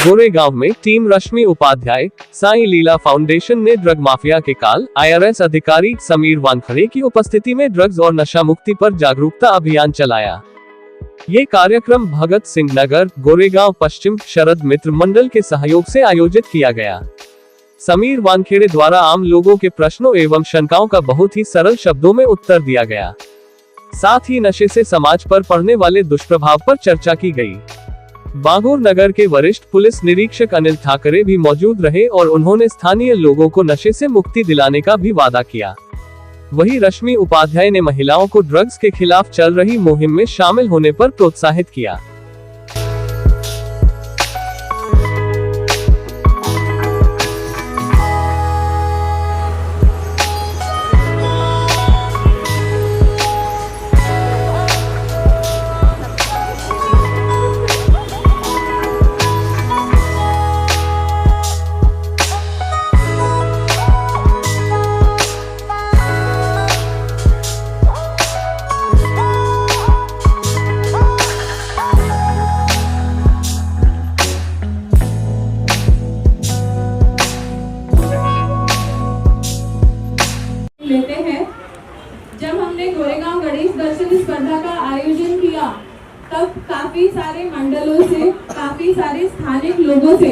गोरेगांव में टीम रश्मि उपाध्याय साई लीला फाउंडेशन ने drug mafia के काल IRS अधिकारी समीर वानखड़े की उपस्थिति में ड्रग्स और नशा मुक्ति पर जागरूकता अभियान चलाया। ये कार्यक्रम भगत सिंह नगर गोरेगांव पश्चिम शरद मित्र मंडल के सहयोग से आयोजित किया गया। समीर वानखेड़े द्वारा आम लोगों के प्रश्नों एवं शंकाओं का बहुत ही सरल शब्दों में उत्तर दिया गया। साथ ही नशे से समाज पर पड़ने वाले दुष्प्रभाव पर चर्चा की गई। बागोर नगर के वरिष्ठ पुलिस निरीक्षक अनिल ठाकरे भी मौजूद रहे और उन्होंने स्थानीय लोगों को नशे से मुक्ति दिलाने का भी वादा किया। वहीं रश्मि उपाध्याय ने महिलाओं को ड्रग्स के खिलाफ चल रही मुहिम में शामिल होने पर प्रोत्साहित किया। लेते हैं। जब हमने गोरेगांव गणेश दर्शन स्पर्धा का आयोजन किया तब काफी सारे मंडलों से, काफी सारे स्थानिक लोगों से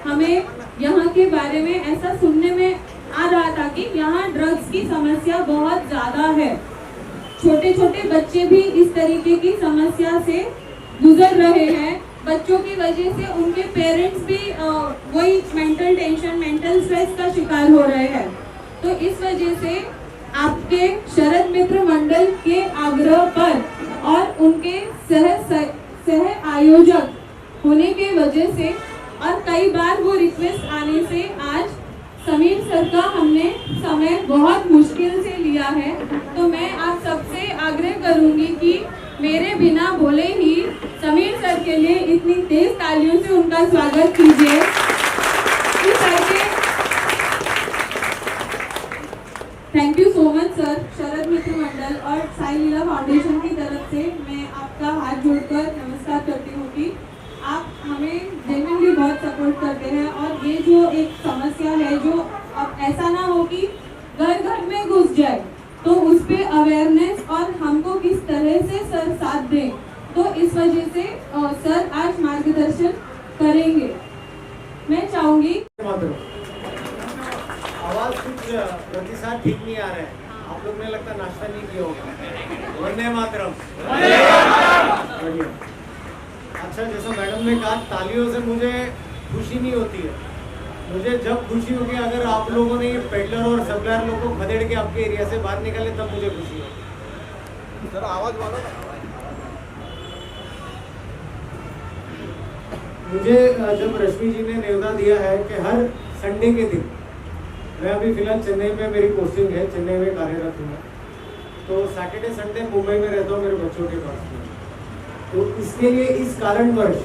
हमें यहाँ के बारे में ऐसा सुनने में आ रहा था कि यहाँ ड्रग्स की समस्या बहुत ज्यादा है। छोटे छोटे बच्चे भी इस तरीके की समस्या से गुजर रहे हैं। बच्चों की वजह से उनके पेरेंट्स भी वही मेंटल टेंशन, मेंटल स्ट्रेस का शिकार हो रहे हैं। तो इस वजह से आपके शरद मित्र मंडल के आग्रह पर और उनके सह आयोजक होने के वजह से और कई बार वो रिक्वेस्ट आने से आज समीर सर का हमने समय बहुत मुश्किल से लिया है। तो मैं आप सबसे आग्रह करूंगी कि मेरे बिना बोले ही समीर सर के लिए इतनी तेज तालियों से उनका स्वागत कीजिए। Thank you so much sir. Sharad Mitra Mandal और साई लीला फाउंडेशन की तरफ से मैं आपका हाथ जोड़कर नमस्कार करती हूँ कि आप हमें जेन्युइनली बहुत सपोर्ट करते हैं। और ये जो एक समस्या है जो अब ऐसा ना हो कि घर घर में घुस जाए, तो उस पे अवेयरनेस और हमको किस तरह से सर साथ दें, तो इस वजह से सर आज मार्गदर्शन करेंगे। मैं चाहूँगी आवाज कुछ प्रतिशत ठीक नहीं आ रहा है। आप लोग ने लगता नाश्ता नहीं किया होगा। वंदे मातरम। अच्छा, जैसा मैडम ने कहा, तालियों से मुझे खुशी नहीं होती है। मुझे जब खुशी होगी अगर आप लोगों ने ये पेडलर और सप्लायर लोगों को खदेड़ के आपके एरिया से बाहर निकाले, तब मुझे खुशी होगी। सर आवाज वाला मुझे जब रश्मि जी ने न्योता दिया है कि हर संडे के दिन, मैं अभी फिलहाल चेन्नई में मेरी पोस्टिंग है, चेन्नई में कार्यरत हूँ, तो सैटरडे संडे मुंबई में रहता हूँ मेरे बच्चों के पास में। तो इसके लिए इस कारणवश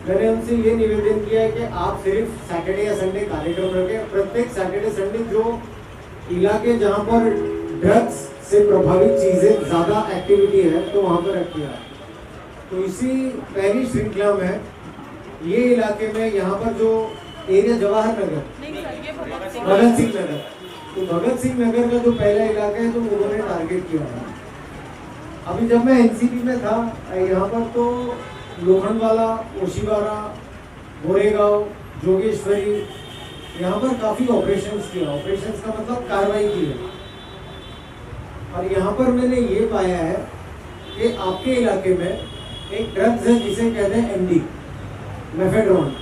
मैंने उनसे ये निवेदन किया है कि आप सिर्फ सैटरडे या संडे कार्यक्रम रखें। प्रत्येक सैटरडे संडे जो इलाके जहाँ पर ड्रग्स से प्रभावित चीज़ें ज़्यादा एक्टिविटी है तो वहाँ पर रखिए। तो इसी पहली श्रृंखला में ये इलाके में यहाँ पर जो एरिया जवाहर नगर, भगत सिंह नगर, तो भगत सिंह नगर का जो पहला इलाका है तो उन्होंने टारगेट किया था। अभी जब मैं एनसीपी में था यहाँ पर, तो लोखंडवाला, ओशिवारा, गोरेगांव, जोगेश्वरी, यहाँ पर काफ़ी ऑपरेशंस किया। ऑपरेशंस का मतलब कार्रवाई की है। और यहाँ पर मैंने ये पाया है कि आपके इलाके में एक ड्रग्स है जिसे कहते हैं MD, मेफेड्रोन।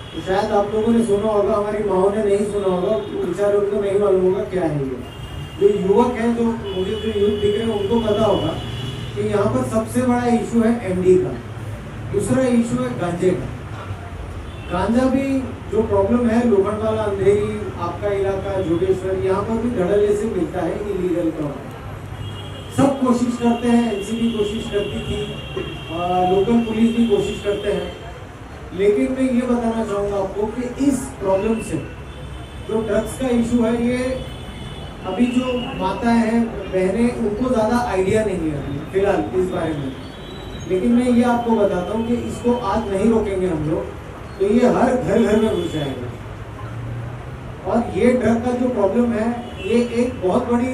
तो शायद आप लोगों ने सुना होगा, हमारी माओ ने नहीं सुना होगा, बेचारे उनको नहीं मालूम होगा क्या है ये। जो युवक हैं, जो मुझे जो यूथ दिख रहे हैं, उनको पता होगा कि यहाँ पर सबसे बड़ा इशू है MD का। दूसरा इशू है गांजे का। गांजा भी जो प्रॉब्लम है, लोखंडवाला, अंधेरी, आपका इलाका जोगेश्वर, यहाँ पर भी धड़ल्ले से मिलता है इलीगल का। सब कोशिश करते हैं, एनसीबी कोशिश करती थी, लोकल पुलिस भी कोशिश करते हैं, लेकिन मैं ये बताना चाहूँगा आपको कि इस प्रॉब्लम से जो ड्रग्स का इशू है, ये अभी जो माताएं हैं, बहनें, उनको ज़्यादा आइडिया नहीं है अभी फिलहाल इस बारे में। लेकिन मैं ये आपको बताता हूँ कि इसको आज नहीं रोकेंगे हम लोग, तो ये हर घर घर में घुस जाएगा। और ये ड्रग का जो प्रॉब्लम है, ये एक बहुत बड़ी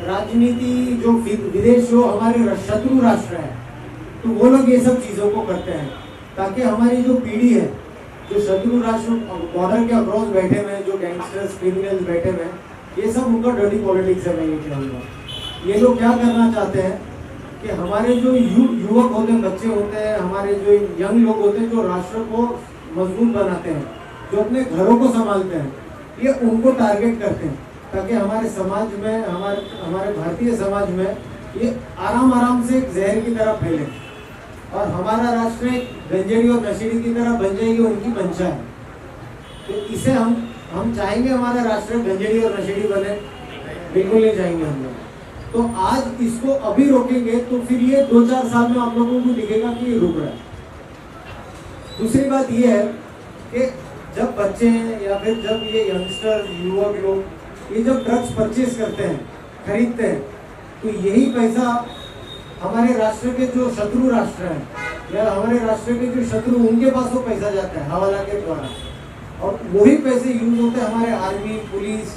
राजनीति, जो विदेश जो हमारे शत्रु राष्ट्र है, तो वो लोग ये सब चीज़ों को करते हैं ताकि हमारी जो पीढ़ी है, जो शत्रु राष्ट्र बॉर्डर के अक्रॉस बैठे हुए हैं, जो गैंगस्टर्स क्रिमिनल्स बैठे हुए हैं, ये सब उनका डर्टी पॉलिटिक्स है। मैं ये कहूँगा, ये लोग क्या करना चाहते हैं कि हमारे जो युवक होते हैं, बच्चे होते हैं, हमारे जो यंग लोग होते हैं, जो राष्ट्र को मजबूत बनाते हैं, जो अपने घरों को संभालते हैं, ये उनको टारगेट करते हैं ताकि हमारे समाज में, हमारे भारतीय समाज में ये आराम से एक जहर की तरह फैले और हमारा राष्ट्र एक गंजेड़ी और नशेड़ी की तरह बन जाएगी, उनकी मंशा है। तो इसे हम चाहेंगे हमारा राष्ट्र गंजेड़ी और नशेड़ी बने? बिल्कुल नहीं चाहेंगे हम लोग। तो आज इसको अभी रोकेंगे तो फिर ये 2-4 साल में आप लोगों को दिखेगा कि ये रुक रहा है। दूसरी बात ये है कि जब बच्चे हैं या फिर जब ये यंगस्टर युवक लोग ये जब ड्रग्स परचेज करते हैं, खरीदते हैं, तो यही पैसा हमारे राष्ट्र के जो शत्रु राष्ट्र हैं या हमारे राष्ट्र के जो शत्रु, उनके पास वो पैसा जाता है हवाला के द्वारा, और वही पैसे यूज होते हैं हमारे आर्मी, पुलिस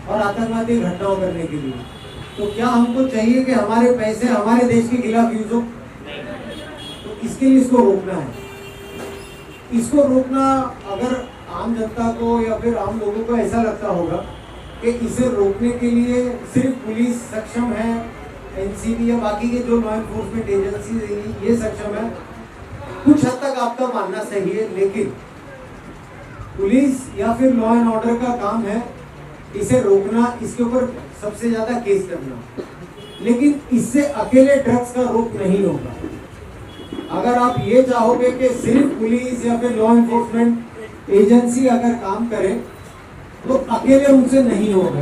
और आतंकवादी घटनाओं करने के लिए। तो क्या हमको चाहिए कि हमारे पैसे हमारे देश के खिलाफ यूज हो? तो इसके लिए इसको रोकना है। इसको रोकना, अगर आम जनता को या फिर आम लोगों को ऐसा लगता होगा कि इसे रोकने के लिए सिर्फ पुलिस सक्षम है, एनसीबी या बाकी के जो लॉ एनफोर्समेंट एजेंसी ये सक्षम है, कुछ हद तक आपका मानना सही है, लेकिन पुलिस या फिर लॉ एंड ऑर्डर का काम है इसे रोकना, इसके ऊपर सबसे ज्यादा केस करना, लेकिन इससे अकेले ड्रग्स का रोक नहीं होगा। अगर आप ये चाहोगे कि सिर्फ पुलिस या फिर लॉ एनफोर्समेंट एजेंसी अगर काम करे तो अकेले उनसे नहीं होगा।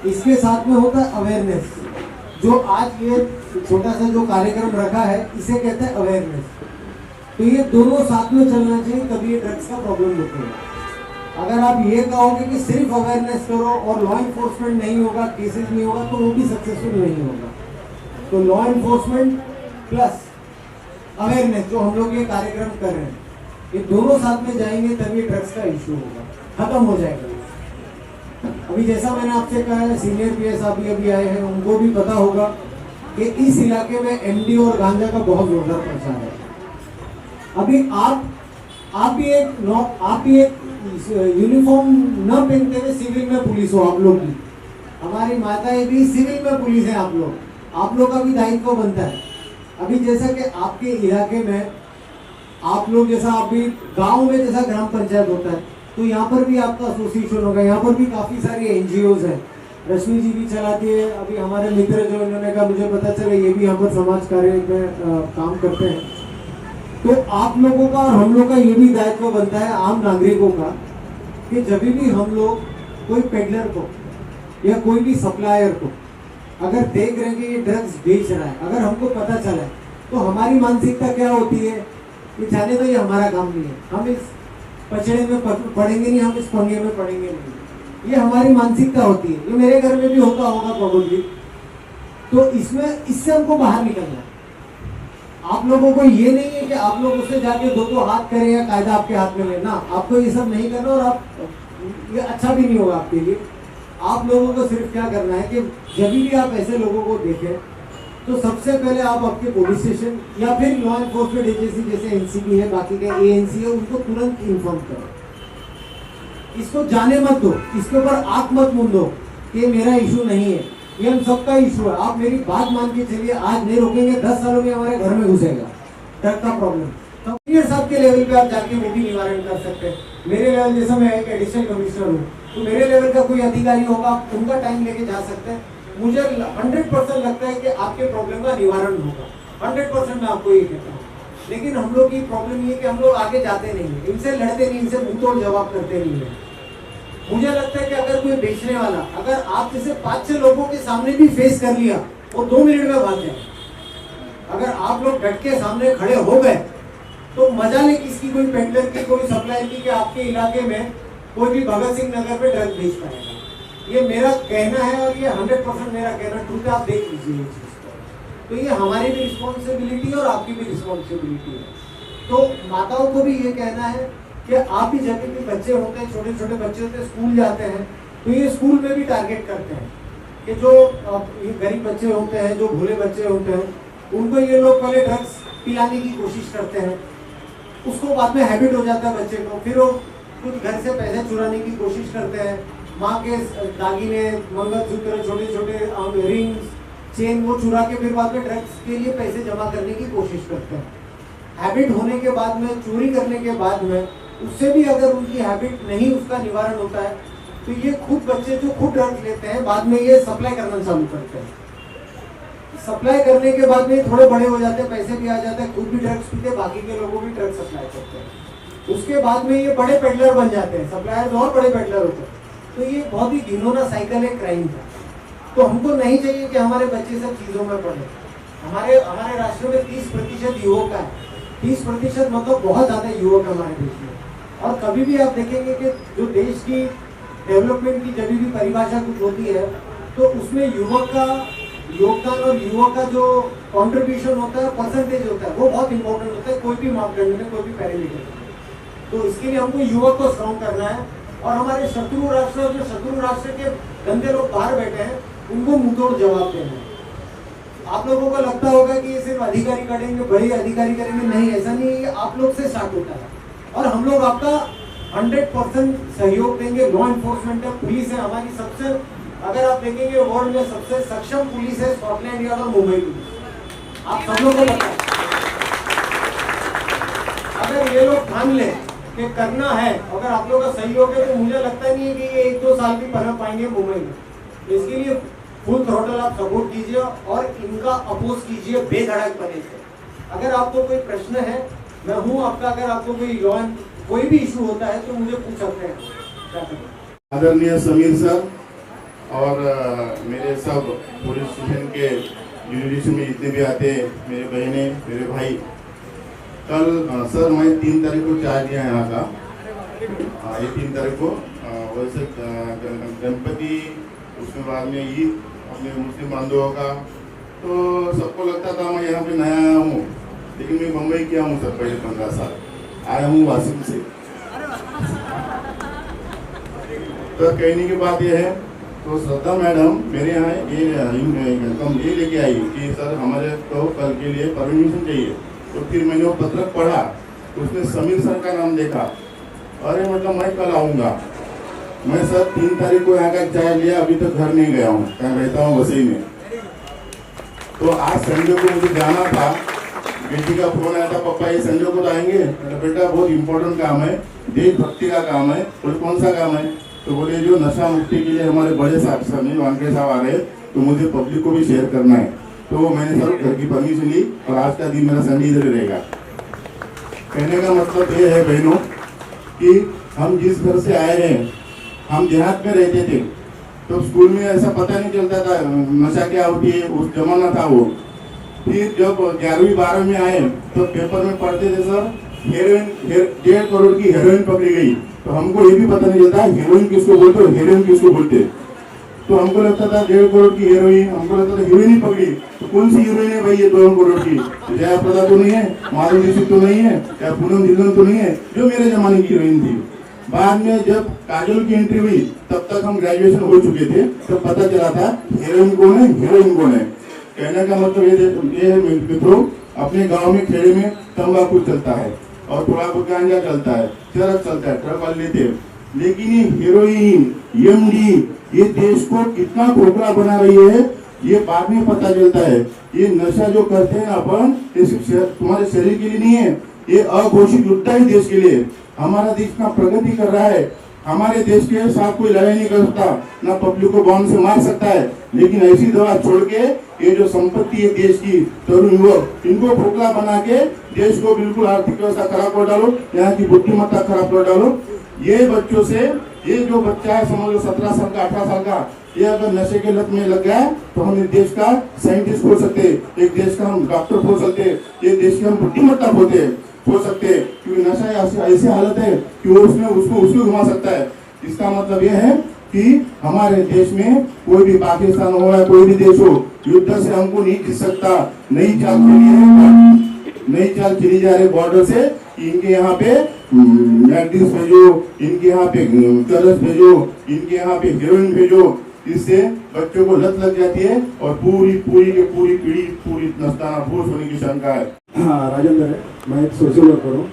इसके साथ में होता है अवेयरनेस। जो आज ये छोटा सा जो कार्यक्रम रखा है इसे कहते हैं अवेयरनेस। तो ये दोनों साथ में चलना चाहिए, तभी ये ड्रग्स का प्रॉब्लम रुकेगा। अगर आप ये कहोगे कि सिर्फ अवेयरनेस करो और लॉ एनफोर्समेंट नहीं होगा, केसेस नहीं होगा, तो वो भी सक्सेसफुल नहीं होगा। तो लॉ एनफोर्समेंट प्लस अवेयरनेस जो हम लोग ये कार्यक्रम कर रहे हैं, ये दोनों साथ में जाएंगे तभी ड्रग्स का इशू होगा, खत्म हो जाएगा। अभी जैसा मैंने आपसे कहा है, सीनियर पीएस अभी आए हैं, उनको भी पता होगा कि इस इलाके में एमडी और गांजा का बहुत जोरदार प्रचार है। अभी आप भी एक यूनिफॉर्म न पहनते हुए सिविल में पुलिस हो, आप लोग भी, हमारी माताएं भी सिविल में पुलिस है, आप लोग का भी दायित्व बनता है। अभी जैसा कि आपके इलाके में आप लोग, जैसा अभी गांव में जैसा ग्राम पंचायत होता है, तो यहाँ पर भी आपका एसोसिएशन होगा, यहाँ पर भी काफ़ी सारी एनजीओज हैं, रश्मि जी भी चलाती है। अभी हमारे मित्र जो इन्होंने कहा, मुझे पता चला ये भी यहाँ पर समाज कार्य में काम करते हैं। तो आप लोगों का और हम लोग का ये भी दायित्व बनता है आम नागरिकों का कि जब भी हम लोग कोई पेडलर को या कोई भी सप्लायर को अगर देख रहे हैं कि ये ड्रग्स बेच रहा है, अगर हमको पता चला है, तो हमारी मानसिकता क्या होती है कि जाने तो ये हमारा काम नहीं है, हम इस पचड़े में पड़ेंगे नहीं, हम इस पंगे में पड़ेंगे नहीं, ये हमारी मानसिकता होती है। ये मेरे घर में भी होता होगा प्रोबेबली। तो इससे हमको बाहर निकलना है। आप लोगों को ये नहीं है कि आप लोग उससे जाके दो हाथ करें या कायदा आपके हाथ में लेना, आपको ये सब नहीं करना, और आप ये अच्छा भी नहीं होगा आपके लिए। आप लोगों को सिर्फ क्या करना है कि जब भी आप ऐसे लोगों को देखें तो सबसे पहले आप आपके पुलिस स्टेशन या फिर लॉ एनफोर्समेंट एजेंसी जैसे एनसीबी है, बाकी के एएनसी है, उनको तुरंत इन्फॉर्म करो। इसको जाने मत दो, इसके ऊपर आंख मत मूंदो कि मेरा इशू नहीं है, ये हम सबका इशू है। आप मेरी बात मान के चलिए, आज नहीं रोकेंगे, 10 सालों में हमारे घर में घुसेगा ड्रग का प्रॉब्लम। तो साहब के लेवल पे आप जाके वो भी निवारण कर सकते हैं। मेरे लेवल जैसा मैं एक एडिशनल कमिश्नर हूँ, तो मेरे लेवल का कोई अधिकारी होगा, आप उनका टाइम लेके जा सकते हैं। मुझे 100% लगता है कि आपके प्रॉब्लम का निवारण होगा, 100% मैं आपको ये कहता हूँ। लेकिन हम लोग की प्रॉब्लम ये कि हम लोग आगे जाते नहीं है, इनसे लड़ते नहीं, इनसे मुंह तोड़ जवाब करते नहीं है। मुझे लगता है कि अगर कोई बेचने वाला, अगर आप जैसे 5-6 लोगों के सामने भी फेस कर लिया, वो 2 मिनट में भाग जाए। अगर आप लोग डट के सामने खड़े हो गए तो मजा नहीं किसकी, कोई पेडलर की, कोई सप्लायर की, कि आपके इलाके में कोई भी भगत सिंह नगर पे ड्रग बेच पाएगा। ये मेरा कहना है और ये 100% मेरा कहना ट्रूथ है, आप देख लीजिए ये चीज़ को। तो ये हमारी भी रिस्पॉन्सिबिलिटी है और आपकी भी रिस्पॉन्सिबिलिटी है। तो माताओं को भी ये कहना है कि आप ही जब भी बच्चे होते हैं, छोटे छोटे बच्चे होते हैं, स्कूल जाते हैं, तो ये स्कूल में भी टारगेट करते हैं कि जो ये गरीब बच्चे होते हैं, जो भोले बच्चे होते हैं, उनको ये लोग पहले ड्रग्स पिलाने की कोशिश करते हैं, उसको बाद में हैबिट हो जाता है बच्चे को, फिर वो कुछ घर से पैसे चुराने की कोशिश करते हैं, माँ के दागिने, मंगलसूत्र, छोटे छोटे रिंग्स, चेन, वो चुरा के फिर बाद में ड्रग्स के लिए पैसे जमा करने की कोशिश करते हैं। हैबिट होने के बाद में, चोरी करने के बाद में, उससे भी अगर उनकी हैबिट नहीं, उसका निवारण होता है, तो ये खुद बच्चे जो खुद ड्रग्स लेते हैं, बाद में ये सप्लाई करना चालू करते हैं। सप्लाई करने के बाद में थोड़े बड़े हो जाते हैं, पैसे भी आ जाते हैं, खुद भी ड्रग्स पीते, बाकी के लोगों भी ड्रग्स सप्लाई करते हैं। उसके बाद में ये बड़े पेडलर बन जाते हैं, सप्लायर्स और बड़े पेडलर होते हैं। तो ये बहुत ही घिनौना साइकिल है क्राइम का। तो हमको नहीं चाहिए कि हमारे बच्चे सब चीज़ों में पढ़े। हमारे राष्ट्र में 30% युवक है, 30% मतलब बहुत ज़्यादा युवक हमारे देश में। और कभी भी आप देखेंगे कि जो देश की डेवलपमेंट की जब भी परिभाषा कुछ होती है, तो उसमें युवक का योगदान और युवक का जो कॉन्ट्रीब्यूशन होता है, परसेंटेज होता है, वो बहुत इंपॉर्टेंट होता है कोई भी मापदंड में, कोई भी पैरामीटर में। तो इसके लिए हमको युवक को स्ट्रॉन्ग करना है, और हमारे शत्रु राष्ट्र और जो शत्रु राष्ट्र के गंदे लोग बाहर बैठे हैं, उनको मुंहतोड़ जवाब देना है। आप लोगों को लगता होगा कि ये सिर्फ अधिकारी करेंगे, बड़े अधिकारी करेंगे, नहीं, ऐसा नहीं है। ये आप लोग से स्टार्ट होता है, और हम लोग आपका 100% सहयोग देंगे। लॉ एनफोर्समेंट है, पुलिस है हमारी सबसे, अगर आप देखेंगे वर्ल्ड में सबसे सक्षम पुलिस है स्कॉटलैंड यार्ड और मुंबई पुलिस। आप सब लोगों को पता है। अगर ये लोग ठान ले कि करना है, अगर आप लोगों का सहयोग है, तो मुझे लगता नहीं है कि ये 1-2 साल भी पनप पाएंगे मुंबई में। इसके लिए फुल थ्रोटल आप सपोर्ट कीजिए और इनका अपोज कीजिए बेधड़क पने से। अगर आपको कोई प्रश्न है, मैं हूँ आपका। अगर आपको कोई भी इशू होता है तो मुझे पूछ सकते हैं। क्या करें? आदरणीय समीर सर और मेरे सब पुलिस स्टेशन के यूनिवर्सिटी में जितने भी आते हैं, मेरे बहनें, मेरे भाई, कल सर मैं 3 तारीख को चार्ज लिया यहाँ का। ये 3 तारीख को वैसे गणपति, उसके बाद में ईद अपने मुस्लिम बांधवों का, तो सबको लगता था मैं यहाँ पे नया आया हूँ, लेकिन मैं मुंबई किया हूँ सर पहले 15 साल, आया हूँ वासिम से। तो कहने की बात यह है, तो श्रद्धा मैडम मेरे यहाँ ये लेके आई कि सर हमारे को कल के लिए परमिशन चाहिए। तो फिर मैंने वो पत्रक पढ़ा, उसमें समीर सर का नाम देखा, अरे मतलब मैं कल आऊँगा। मैं सर 3 तारीख को यहाँ का चाय लिया, अभी तक घर नहीं गया हूँ, मैं रहता हूँ वसई में। तो आज संडे को मुझे जाना था, बेटी का फोन आया था, पापा ये संडे को तो आएंगे। तो बेटा बहुत इंपॉर्टेंट काम है, देशभक्ति का काम है। बोले कौन सा काम है? तो बोले जो नशा मुक्ति के लिए हमारे बड़े साहब समीर वानखेड़े साहब आ रहे हैं, तो मुझे पब्लिक को भी शेयर करना है। तो मैंने सर घर की परमिशन ली और आज का दिन मेरा संडे इधर रहेगा। कहने का मतलब ये है बहनों कि हम जिस घर से आए हैं, हम देहात में रहते थे, तो स्कूल में ऐसा पता नहीं चलता था नशा क्या होती है, उस जमाना था वो। फिर जब 11वीं 12वीं में आए तो पेपर में पढ़ते थे सर, हेरोइन 1.5 करोड़ की हेरोइन पकड़ी गई। तो हमको ये भी पता नहीं चलता हेरोइन किसको बोलते और हेरोइन किसको बोलते। तो हमको लगता था 1.5 करोड़ की हेरोइन, हमको लगता था हीरोइन ही पकड़ी। तो कौन सी हीरोइन है भाई ये 2 करोड़ की? तो जया प्रदा तो नहीं है, माधुरी दीक्षित तो नहीं है, या पूनम ढिल्लों तो नहीं है, जो मेरे जमाने की हीरोइन थी। बाद में जब काजोल की एंट्री हुई, तब तक हम ग्रेजुएशन हो चुके थे, तब पता चला था हीरोइन कौन है, हीरोइन कौन है। कहने का मतलब ये है मित्रों, अपने गांव में खेड़े में तंबाकू चलता है और थोड़ा बहुत गांजा चलता है, चरस चलता है, ट्रक वाले लेते हैं, लेकिन ये हीरोइन, एमडी, ये देश को कितना खोखला बना रही है ये बाद में पता चलता है। ये नशा जो करते हैं अपन, ये सिर्फ तुम्हारे शरीर के लिए नहीं है, ये अघोषित युद्ध है देश के लिए। हमारा देश इतना प्रगति कर रहा है, हमारे देश के साथ कोई लड़ाई नहीं कर सकता, ना पब्लिक को बॉम्ब से मार सकता है, लेकिन ऐसी दवा छोड़ के ये जो संपत्ति है देश की, तरुण युवक, इनको खोखला बना के देश को बिल्कुल आर्थिक व्यवस्था खराब कर डालो, यहाँ की बुद्धिमत्ता खराब कर डालो। ये बच्चों से, ये जो बच्चा है समझ लो 17 साल का, 18 साल का, ये अगर नशे के लत में लग गया तो हम इस देश का साइंटिस्ट हो सकते, एक देश का हम डॉक्टर हो सकते, एक देश के हम बुद्धिमत्ता हो सकते, क्योंकि नशा ऐसी हालत है कि वो उसमें उसको घुमा सकता है। इसका मतलब ये है कि हमारे देश में कोई भी पाकिस्तान हो या कोई भी देश हो, युद्ध से हमको नहीं जीत सकता। नई चाल चली जा रही बॉर्डर से, इनके यहाँ पे मैगजीन्स भेजो, इनके यहाँ पे कलर्स भेजो, इनके यहाँ पे हीरोइन भेजो। इससे बच्चों को लत लग जाती है और पूरी पूरी की पूरी पीढ़ी पूरी नस्ताना भूस होने की शंका है। हाँ, राजेंद्र है, मैं एक सोशल वर्कर हूँ।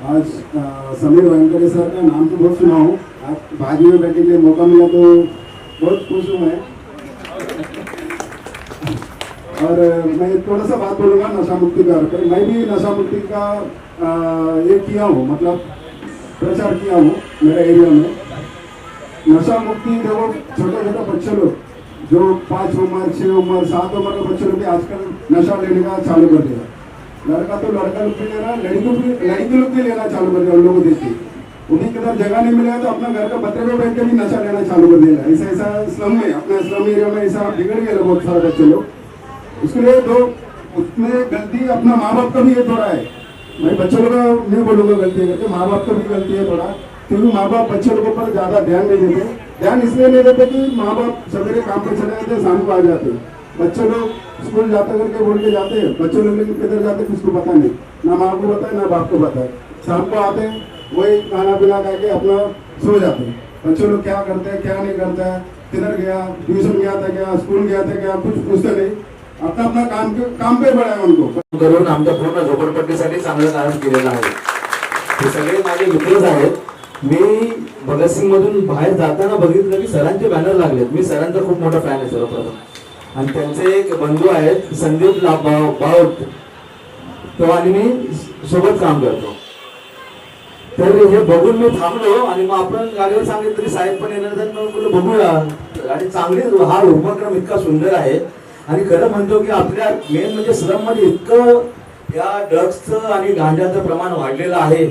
आज समीर वानखड़े सर का नाम तो बहुत सुना हूँ, आज बाजू में बैठने के लिए मौका मिला तो बहुत खुश हूँ मैं। और मैं थोड़ा सा बात बोलूँगा नशा मुक्ति के बारे पर। मैं भी नशा मुक्ति का ये किया हूँ, मतलब प्रचार किया हूँ मेरे एरिया में। नशा मुक्ति देखो, छोटे छोटे बच्चे लोग जो 5 उम्र 6 उम्र 7 उम्र के बच्चे लोग भी आजकल नशा लेने का चालू कर दिया। लड़का तो लड़का लोग भी ले रहा, लड़की लोग भी लेना चालू कर दिया। उन लोगों को देख के उन्हीं किधर जगह नहीं मिलेगा तो अपना घर का पत्रे में बैठ के भी नशा लेना चालू कर देना। ऐसा ऐसा स्लम में, अपने स्लम एरिया में ऐसा बिगड़ गए बहुत सारे बच्चे लोग। उसके लिए तो उसमें गलती अपना माँ बाप का भी ये थोड़ा है। मैं बच्चों लोग का नहीं बोलूँगा गलती करके, माँ बाप का भी गलती है थोड़ा, क्योंकि माँ बाप बच्चे लोगों पर ज़्यादा ध्यान नहीं देते। ध्यान इसलिए नहीं देते कि माँ बाप सवेरे काम पे चले जाते, शाम को आ जाते। बच्चे लोग स्कूल जाते करके बोल के जाते हैं, बच्चे लोग लेकिन किधर जाते किसको पता नहीं, ना माँ को पता है ना बाप को पता है। शाम को आते हैं, वही खाना पीना करके अपना सो जाते हैं। बच्चे लोग क्या करते हैं क्या नहीं करते हैं, किधर गया, ट्यूशन गया था क्या, स्कूल गया था क्या, कुछ पूछते नहीं, अपना अपना काम पे पड़ा है उनको करून आमच्या पूर्ण झोपडपट्टीसाठी चांगलं काम केलेलं आहे। हे सगळे माझे मित्रच आहेत। मी भगतसिंग मधून बाहेर जाताना बघितलं की सरांचे बॅनर लागलेत। मी सरांचा खूप मोठा फॅन आहे सर्वप्रथम, आणि त्यांचे एक बंधू आहेत संदीप बावट, तो आणि मी सोबत काम करतो। तर हे बघून मी थांबलो आणि मग आपण गाडीवर सांगितलं की साहेब पण येणार, तर मग बघूया। आणि चांगली हा उपक्रम इतका सुंदर आहे आणि खरं म्हणतो की आपल्या मेन म्हणजे स्लम मध्ये इतकं या ड्रग्सचं आणि गांजाचं प्रमाण वाढलेलं आहे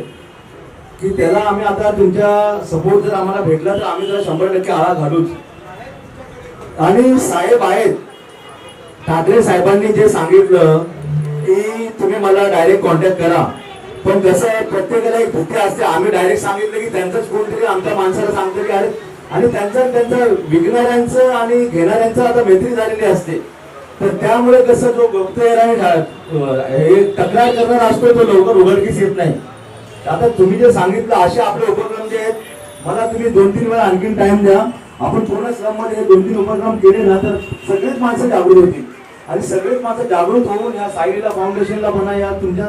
की त्याला आम्ही आता तुमच्या सपोर्ट जर आम्हाला भेटला तर आम्ही जरा 100% आळा घालूच। आणि साहेब आहेत, ठाकरे साहेबांनी जे सांगितलं की तुम्ही मला डायरेक्ट कॉन्टॅक्ट करा, पण कसं आहे प्रत्येकाला एक भूती असते। आम्ही डायरेक्ट सांगितलं की त्यांचंच कोणतरी आमच्या माणसाला सांगतो की अरे, आणि त्यांचा विकणाऱ्यांचं आणि घेणाऱ्यांचं आता मैत्री झालेली असते। तर त्यामुळे कसं जो गुप्तहेर आणि तक्रार करणार असतो तो लवकर उघडकीस येत नाही। आता तुम्ही जे सांगितलं असे आपले उपक्रम जे आहेत, मला तुम्ही 2-3 वेळा आणखीन टाइम द्या। आपण पूर्ण स्लम मध्ये 2-3 उपक्रम केले ना तर सगळेच माणसं जागृत होतील, आणि सगळेच माणसं जागृत होऊन या साई लीला फाउंडेशनला म्हणा, या तुमच्या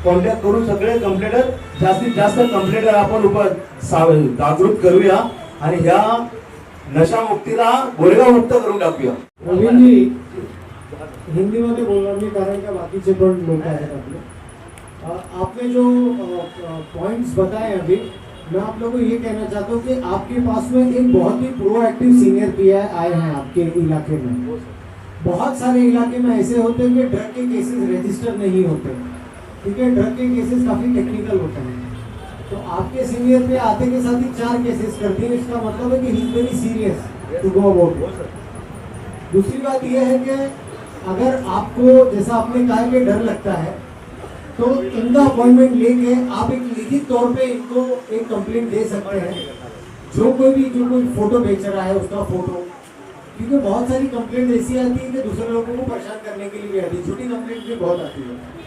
कॉन्टॅक्ट करून सगळे कंप्लेंटर जास्तीत जास्त कंप्लेंटर आपण जागृत करूया आणि ह्या नशा मुक्तीला गोरेगाव मुक्त करून टाकूया। प्रवीण जी, हिंदी में बोलना नहीं कारण का बाकी पण लोग आहेत आपले। आपने जो पॉइंट्स बताए अभी, मैं आप लोगों को ये कहना चाहता हूँ कि आपके पास में एक बहुत ही प्रोएक्टिव सीनियर पीआई आए हैं आपके इलाके में। बहुत सारे इलाके में ऐसे होते हैं कि ड्रग के केसेस रजिस्टर नहीं होते, ठीक है, ड्रग के केसेस काफ़ी टेक्निकल होते हैं। तो आपके सीनियर पे आते के साथ ही 4 केसेस कर दिए, इसका मतलब है कि he is very serious to go about. दूसरी बात यह है कि अगर आपको, जैसा आपने कहा कि डर लगता है, तो इनका अपॉइंटमेंट लेके आप एक लिखित तौर पे इनको एक कंप्लेंट दे सकते हैं। जो कोई फोटो बेच रहा है उसका फोटो, क्योंकि बहुत सारी कंप्लेंट ऐसी आती है कि दूसरे लोगों को परेशान करने के लिए भी आती है, छोटी कंप्लेंट भी बहुत आती है।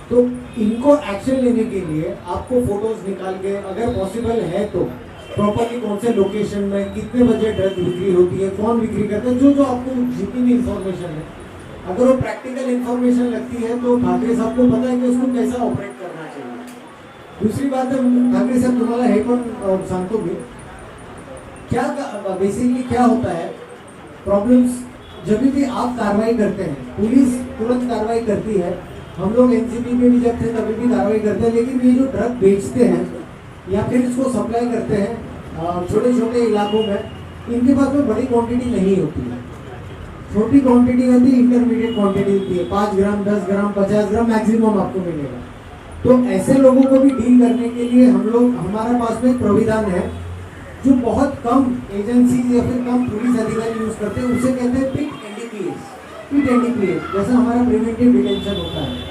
तो इनको एक्शन लेने के लिए आपको फोटोज निकाल के, अगर पॉसिबल है तो प्रॉपरली कौन से लोकेशन में कितने बजे ड्रग बिक्री होती है, कौन बिक्री करता है, जो आपको जितनी भी इंफॉर्मेशन है, अगर वो प्रैक्टिकल इंफॉर्मेशन लगती है तो ठाकरे साहब को पता है कि उसको कैसा ऑपरेट करना चाहिए। दूसरी बात है, ठाकरे साहब तुम्हारा है कौन सांगतो मी, क्या बेसिकली क्या होता है प्रॉब्लम्स, जब भी आप कार्रवाई करते हैं पुलिस तुरंत कार्रवाई करती है, हम लोग एनसीपी में भी जब थे तभी भी कार्रवाई करते हैं, लेकिन ये जो ड्रग बेचते हैं या फिर इसको सप्लाई करते हैं छोटे छोटे इलाकों में, इनके पास में बड़ी क्वांटिटी नहीं होती है, छोटी क्वांटिटी होती है, इंटरमीडिएट क्वांटिटी होती है, 5 ग्राम 10 ग्राम 50 ग्राम मैक्सिमम आपको मिलेगा। तो ऐसे लोगों को भी डील करने के लिए हमारे पास में प्रोविधान है जो बहुत कम एजेंसी या फिर कम पुलिस अधिकारी यूज करते हैं, उसे कहते हैं पिट एनडीपीएस, जैसा हमारा प्रिवेंटिव डिटेंशन होता है।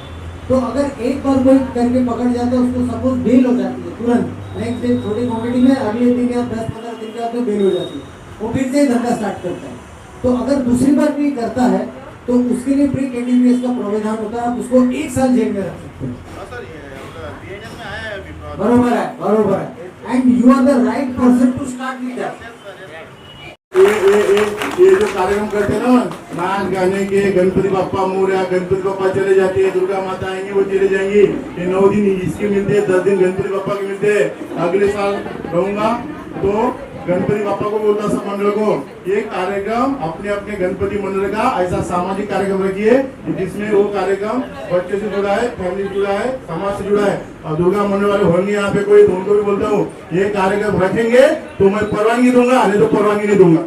तो अगर एक बार कोई करके पकड़ जाता है, उसको सपोज बेल हो जाती है तुरंत, नेक्स्ट डे छोटी क्वांटिटी में, अगले दिन या 10-15 दिन के बाद में बेल हो जाती है, वो फिर से धंधा स्टार्ट करता है। तो अगर दूसरी बार भी करता है तो उसके लिए प्री एनडीपीएस का प्रावधान होता है, आप उसको 1 साल जेल में रख सकते हैं। सर, ये DHS में आया है बरोबर है and you are the right person to start with that. ये जो कार्यक्रम करते हैं ना, नाच गाने के, गणपति बाप्पा मोरया, गणपति बाप्पा चले जाते हैं, दुर्गा माता आएंगी वो चले जाएंगी, ये 9 दिन इसके मिलते हैं, 10 दिन गणपति बाप्पा के मिलते हैं। अगले साल रहूंगा तो गणपति बाप्पा को बोलता सब मंडल को, ये कार्यक्रम अपने अपने गणपति मंडल का ऐसा सामाजिक कार्यक्रम रखिए जिसमें वो कार्यक्रम बच्चे से जुड़ा है, फैमिली से जुड़ा है, समाज से जुड़ा है। और दुर्गा मंडल वाले होंगे यहाँ पे कोई, तो उनको भी बोलता हूँ ये कार्यक्रम रखेंगे तो मैं परवानगी दूंगा, नहीं तो परवानगी नहीं दूंगा।